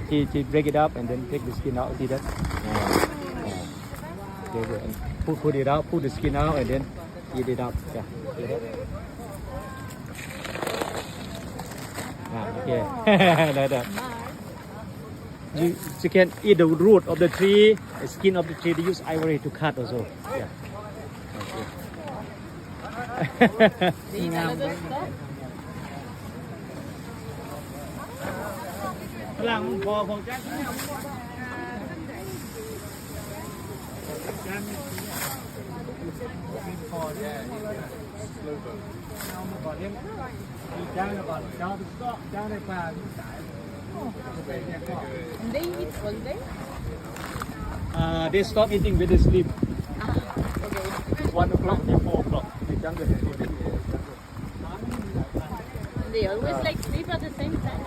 She break it up and then take the skin out. See that? Okay, good. And put it out. Put the skin out and then eat it up. Yeah. See that? Okay. Like that. You can eat the root of the tree, the skin of the tree. They use ivory to cut also. Yeah. Okay. Lang for Jack. And they eat all day? They stop eating when they sleep. Okay. 1 o'clock to 4 o'clock. The jungle. They always like sleep at the same time.